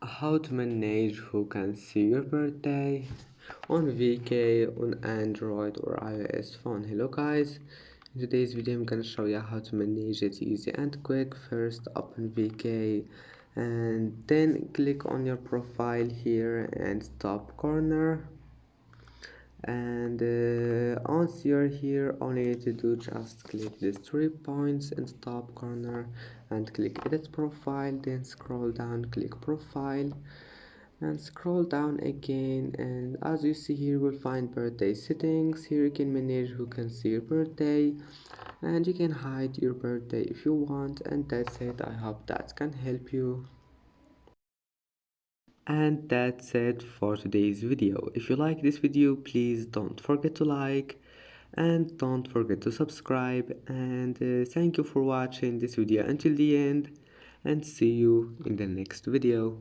How to manage who can see your birthday on VK on Android or iOS phone. Hello guys, in today's video I'm gonna show you how to manage it easy and quick. First open VK and then click on your profile here and top corner, and once you're here all you need to do just click these 3 points in the top corner and click edit profile, then scroll down, click profile and scroll down again, and as you see here you will find birthday settings. Here you can manage who can see your birthday and you can hide your birthday if you want, and that's it. I hope that can help you. And that's it for today's video. If you like this video, please don't forget to like and don't forget to subscribe, and thank you for watching this video until the end, and see you in the next video.